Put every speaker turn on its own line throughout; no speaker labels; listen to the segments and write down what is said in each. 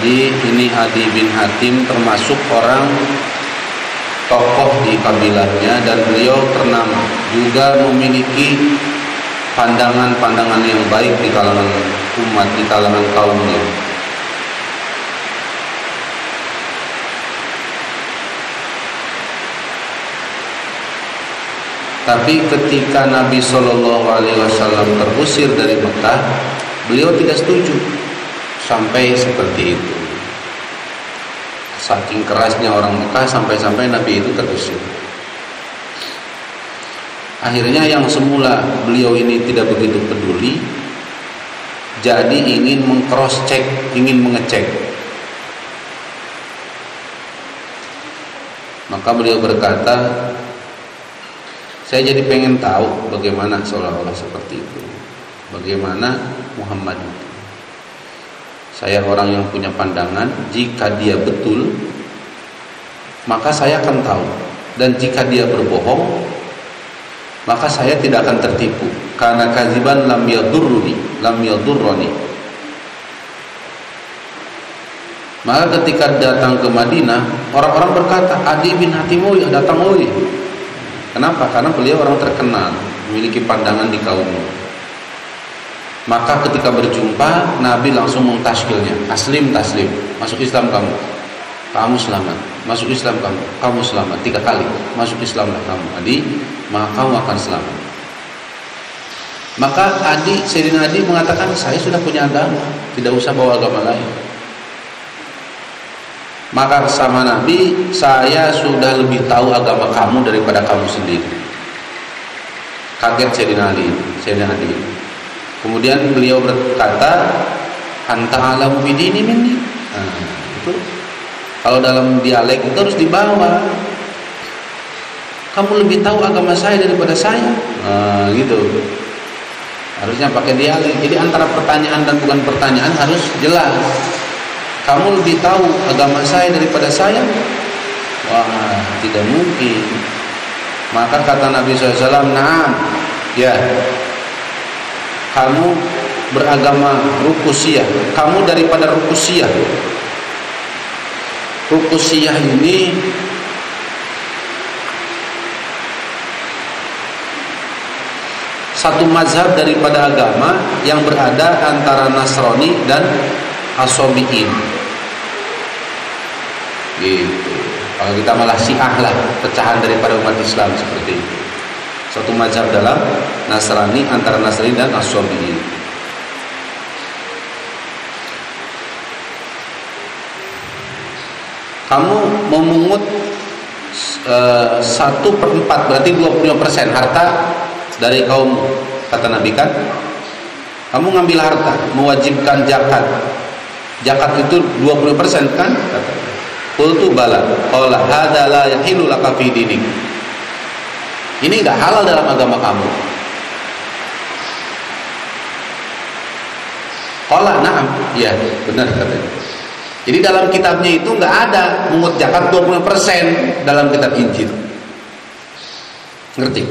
Jadi ini Adi bin Hatim termasuk orang tokoh di kabilahnya, dan beliau ternama, juga memiliki pandangan-pandangan yang baik di kalangan umat, di kalangan kaumnya. Tapi ketika Nabi SAW terusir dari Mekah, beliau tidak setuju sampai seperti itu. Saking kerasnya orang Mekah sampai-sampai Nabi itu terusir. Akhirnya yang semula beliau ini tidak begitu peduli, jadi ingin meng-cross check, ingin mengecek. Maka beliau berkata, saya jadi pengen tahu bagaimana seolah-olah seperti itu, bagaimana Muhammad itu. Saya orang yang punya pandangan, jika dia betul maka saya akan tahu, dan jika dia berbohong maka saya tidak akan tertipu, karena kadziban lam yadurruni. Maka ketika datang ke Madinah, orang-orang berkata, Adi bin Hatim ya datang oi. Kenapa? Karena beliau orang terkenal, memiliki pandangan di kaumnya. Maka ketika berjumpa, Nabi langsung mengtaskilnya, aslim taslim, masuk Islam kamu, kamu selamat, masuk Islam kamu, kamu selamat, 3 kali, masuk Islamlah kamu, Adi, maka kamu akan selamat. Maka Sayyidina Adi mengatakan, saya sudah punya agama, tidak usah bawa agama lain. Maka sama Nabi, saya sudah lebih tahu agama kamu daripada kamu sendiri. Kaget Sayyidina Adi. Kemudian beliau berkata, anta alamu bidini minni. Nah, itu kalau dalam dialek itu harus dibawa. Kamu lebih tahu agama saya daripada saya. Nah, gitu. Harusnya pakai dialek. Jadi antara pertanyaan dan bukan pertanyaan harus jelas. Kamu lebih tahu agama saya daripada saya? Wah, tidak mungkin. Maka kata Nabi SAW, "Na'am, ya. Kamu beragama Rukusiyah. Kamu daripada Rukusiyah. Rukusiyah ini satu mazhab daripada agama yang berada antara Nasrani dan Asobiin." Gitu. Kalau kita malah Syiah lah, pecahan daripada umat Islam seperti itu. Satu mazhab dalam Nasrani, antara Nasrani dan Asobiin. Kamu memungut 1/4, berarti 25% harta dari kaum, kata Nabi kan. Kamu ngambil harta, mewajibkan zakat. Zakat itu 20% kan? Qultu bala. Qala hadza la yahilu laka fi dinik. Ini enggak halal dalam agama kamu. Qala na'am. Ya, benar katanya. Jadi dalam kitabnya itu enggak ada mungut zakat 20% dalam kitab Injil. Ngerti?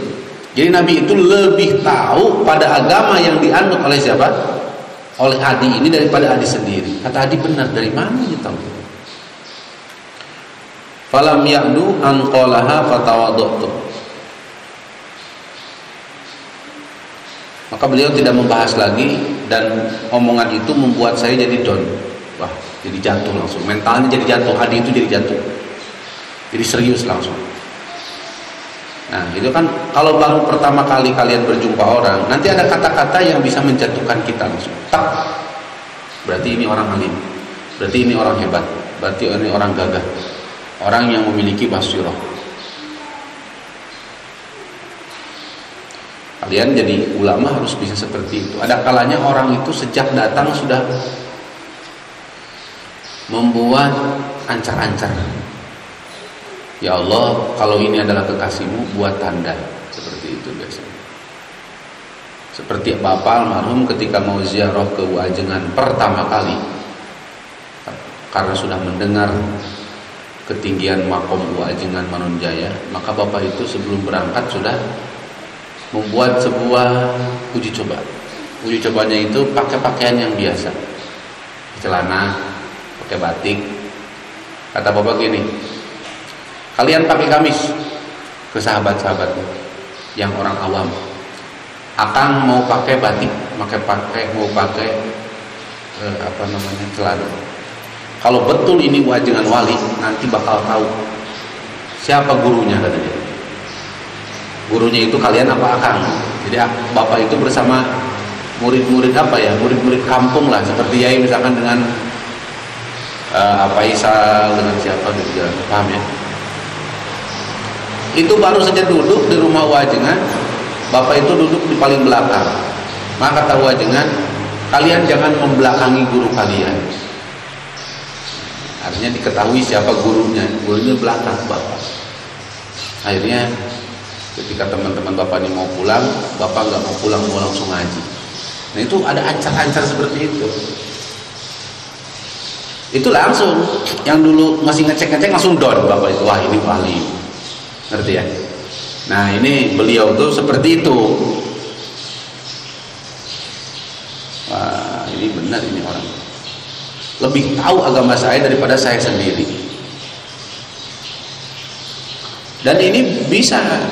Jadi Nabi itu lebih tahu pada agama yang dianut oleh siapa? Oleh Adi ini daripada Adi sendiri. Kata Adi, benar, dari mana dia tahu? Falam ya'du an qalaha fatawadtu. Maka beliau tidak membahas lagi, dan omongan itu membuat saya jadi down. Wah, jadi jatuh langsung. Mentalnya jadi jatuh, Adi itu jadi jatuh. Jadi serius langsung. Nah, itu kan kalau baru pertama kali kalian berjumpa orang, nanti ada kata-kata yang bisa menjatuhkan kita langsung. Tak. Berarti ini orang alim. Berarti ini orang hebat. Berarti ini orang gagah. Orang yang memiliki basirah. Kalian jadi ulama harus bisa seperti itu. Ada kalanya orang itu sejak datang sudah membuat ancar-ancar. Ya Allah, kalau ini adalah kekasihmu, buat tanda. Seperti itu biasanya. Seperti Bapak almarhum ketika mau ziarah ke Wajengan pertama kali, karena sudah mendengar ketinggian makom Wajengan Manunjaya, maka Bapak itu sebelum berangkat sudah membuat sebuah uji coba. Uji cobanya itu pakai pakaian yang biasa, celana, pakai batik. Kata bapak gini, kalian pakai gamis, ke sahabat-sahabatnya yang orang awam. Akang mau pakai batik, mau pakai celana. Kalau betul ini wajengan wali, nanti bakal tahu siapa gurunya, katanya. Gurunya itu kalian apa akang? Jadi bapak itu bersama murid-murid murid-murid kampung lah, seperti yai misalkan dengan Isal dengan siapa gitu, paham ya? Itu baru saja duduk di rumah wajengan, bapak itu duduk di paling belakang. Maka kata wajengan, kalian jangan membelakangi guru kalian. Artinya diketahui siapa gurunya belakang bapak. Akhirnya ketika teman-teman bapak ini mau pulang, bapak nggak mau pulang, mau langsung ngaji. Nah itu ada ancar-ancar seperti itu. Itu langsung yang dulu masih ngecek langsung down bapak itu, wah ini wali, ngerti ya? Nah ini beliau tuh seperti itu. Wah ini benar, ini orang lebih tahu agama saya daripada saya sendiri. Dan ini bisa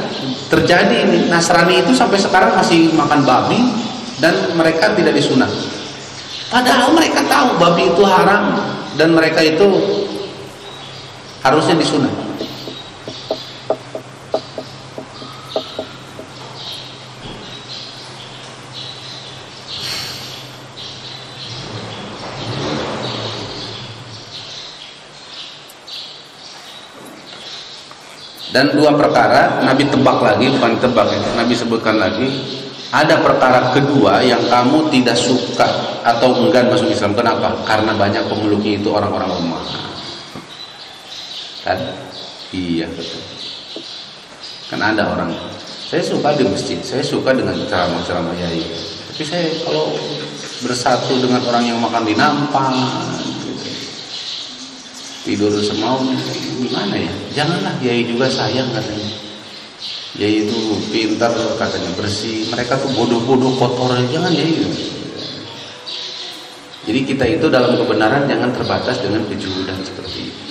terjadi. Nasrani itu sampai sekarang masih makan babi dan mereka tidak disunat. Padahal mereka tahu babi itu haram dan mereka itu harusnya disunat. Dan dua perkara Nabi tebak lagi, bukan tebak ya, Nabi sebutkan lagi, ada perkara kedua yang kamu tidak suka atau enggan masuk Islam. Kenapa? Karena banyak pemeluknya itu orang-orang lemah. Kan? Iya betul. Kan ada orang, saya suka di masjid, saya suka dengan ceramah-ceramah yai, tapi saya kalau bersatu dengan orang yang makan di nampan, tidur semaunya, gimana ya? Janganlah, yai juga sayang katanya. Yai itu pintar katanya, bersih. Mereka tuh bodoh-bodoh kotor, jangan yai. Jadi kita itu dalam kebenaran jangan terbatas dengan kejujuran seperti itu.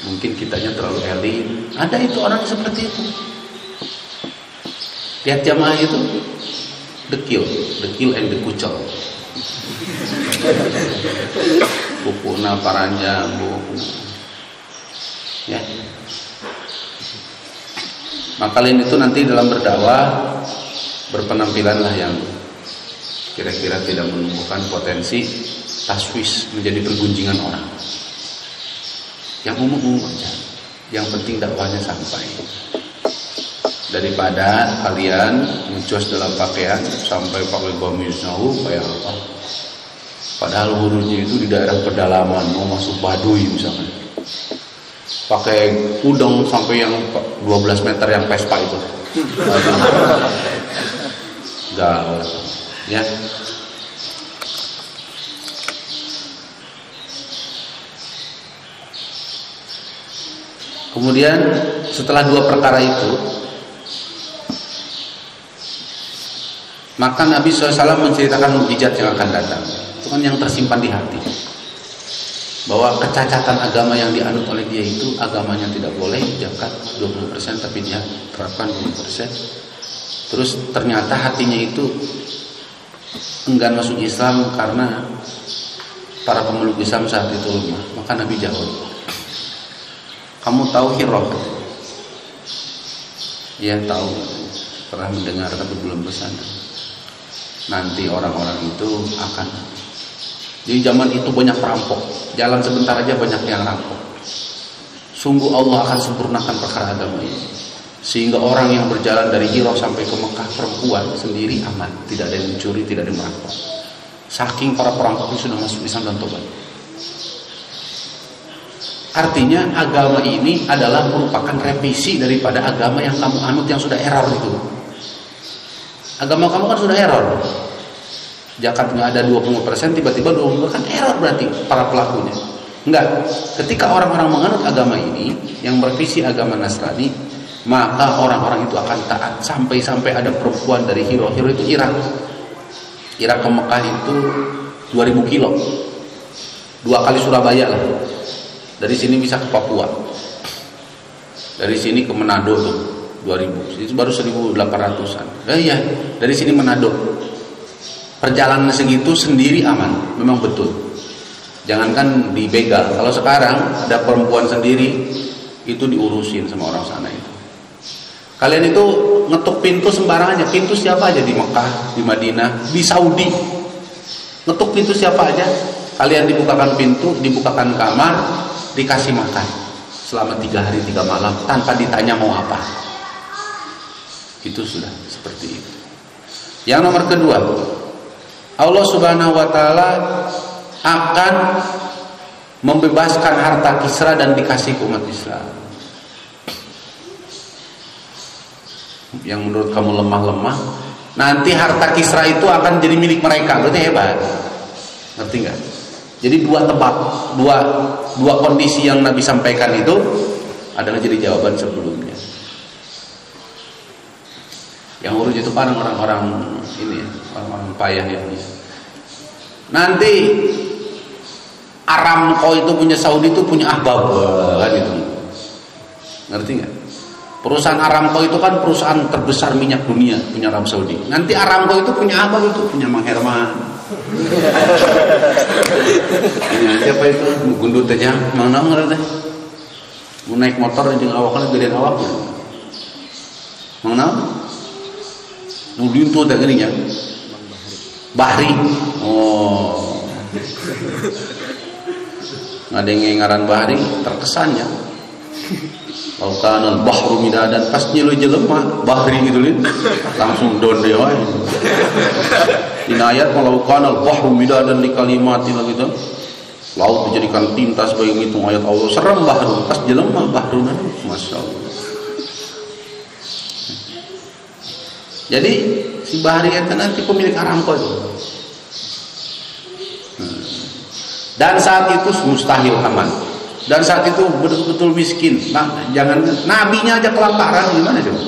Mungkin kitanya terlalu elit. Ada itu orang seperti itu. Lihat jamaah itu, dekil and dekucel. Bukuna paranjang, ya. Maka kalian itu nanti dalam berdakwah berpenampilanlah yang kira-kira tidak menumbuhkan potensi taswis menjadi pergunjingan orang. Yang umum aja, yang penting dakwahnya sampai. Daripada kalian mencos dalam pakaian sampai pakai gamis kayak apa, padahal hurufnya itu di daerah pedalaman, mau masuk Baduy misalnya, pakai udeng sampai yang 12 meter yang Vespa itu. Gawat ya. Kemudian setelah dua perkara itu, maka Nabi SAW menceritakan mukjizat yang akan datang. Itu kan yang tersimpan di hati, bahwa kecacatan agama yang dianut oleh dia itu agamanya tidak boleh zakat 20%, tapi dia terapkan 20%. Terus ternyata hatinya itu enggan masuk Islam karena para pemeluk Islam saat itu lemah. Maka Nabi jawab, kamu tahu Hirah? Iya tahu, pernah mendengar tapi belum bersandar. Nanti orang-orang itu akan, di zaman itu banyak perampok, jalan sebentar aja banyak yang rampok. Sungguh Allah akan sempurnakan perkara agama ini, sehingga orang yang berjalan dari Hirah sampai ke Mekah, perempuan sendiri aman, tidak ada yang mencuri, tidak ada yang merampok. Saking para perampok itu sudah masuk Islam dan tobat. Artinya agama ini adalah merupakan revisi daripada agama yang kamu anut yang sudah error itu. Agama kamu kan sudah error. Zakat nggak ada 20%, tiba-tiba 20% kan error berarti para pelakunya. Enggak. Ketika orang-orang menganut agama ini yang merevisi agama Nasrani, maka orang-orang itu akan taat sampai-sampai ada perempuan dari Hirah. Hirah itu Irak. Irak ke Mekah itu 2000 kilo. 2 kali Surabaya lah. Dari sini bisa ke Papua. Dari sini ke Manado tuh 2000. Itu baru 1800-an. Iya, dari sini Manado. Perjalanan segitu sendiri aman, memang betul. Jangankan dibegal. Kalau sekarang ada perempuan sendiri, itu diurusin sama orang sana itu. Kalian itu ngetuk pintu sembarang aja. Pintu siapa aja di Mekah, di Madinah, di Saudi. Ngetuk pintu siapa aja. Kalian dibukakan pintu, dibukakan kamar, dikasih makan selama 3 hari 3 malam tanpa ditanya mau apa. Itu sudah seperti itu. Yang nomor kedua, Allah Subhanahu wa taala akan membebaskan harta Kisra dan dikasih ke umat Islam. Yang menurut kamu lemah-lemah, nanti harta Kisra itu akan jadi milik mereka. Berarti hebat. Ngerti nggak? Jadi dua kondisi yang Nabi sampaikan itu adalah jadi jawaban sebelumnya. Yang urus itu kan orang-orang ini, orang-orang payah ya. Nanti Aramco itu punya Saudi itu punya ahbab kan itu. Ngerti nggak? Perusahaan Aramco itu kan perusahaan terbesar minyak dunia punya Arab Saudi. Nanti Aramco itu punya ahbab itu punya Mang Herman. Siapa itu? Gundut aja, Mang Nang ngerti? Mau naik motor jeung awakna gedean awak. Mang Nang? Nu diuntu teh geuning nya. Bahri. Oh. Ngadenge ngaran Bahri terkesannya. Laukanal bahru midadan pas nyeuleuh jelema Bahri gitu lin. Langsung don deui wae. Dina ayat laukanal bahru midadan li kalimatin gitu. Laut dijadikan tinta sebagai ngitung ayat Allah. Serem bahru pas jelema bahruna. Masyaallah. Jadi si Bahri itu nanti pemilik Aramco itu. Dan saat itu mustahil aman. Dan saat itu betul-betul miskin. Nah, jangan nabinya aja kelaparan, gimana coba?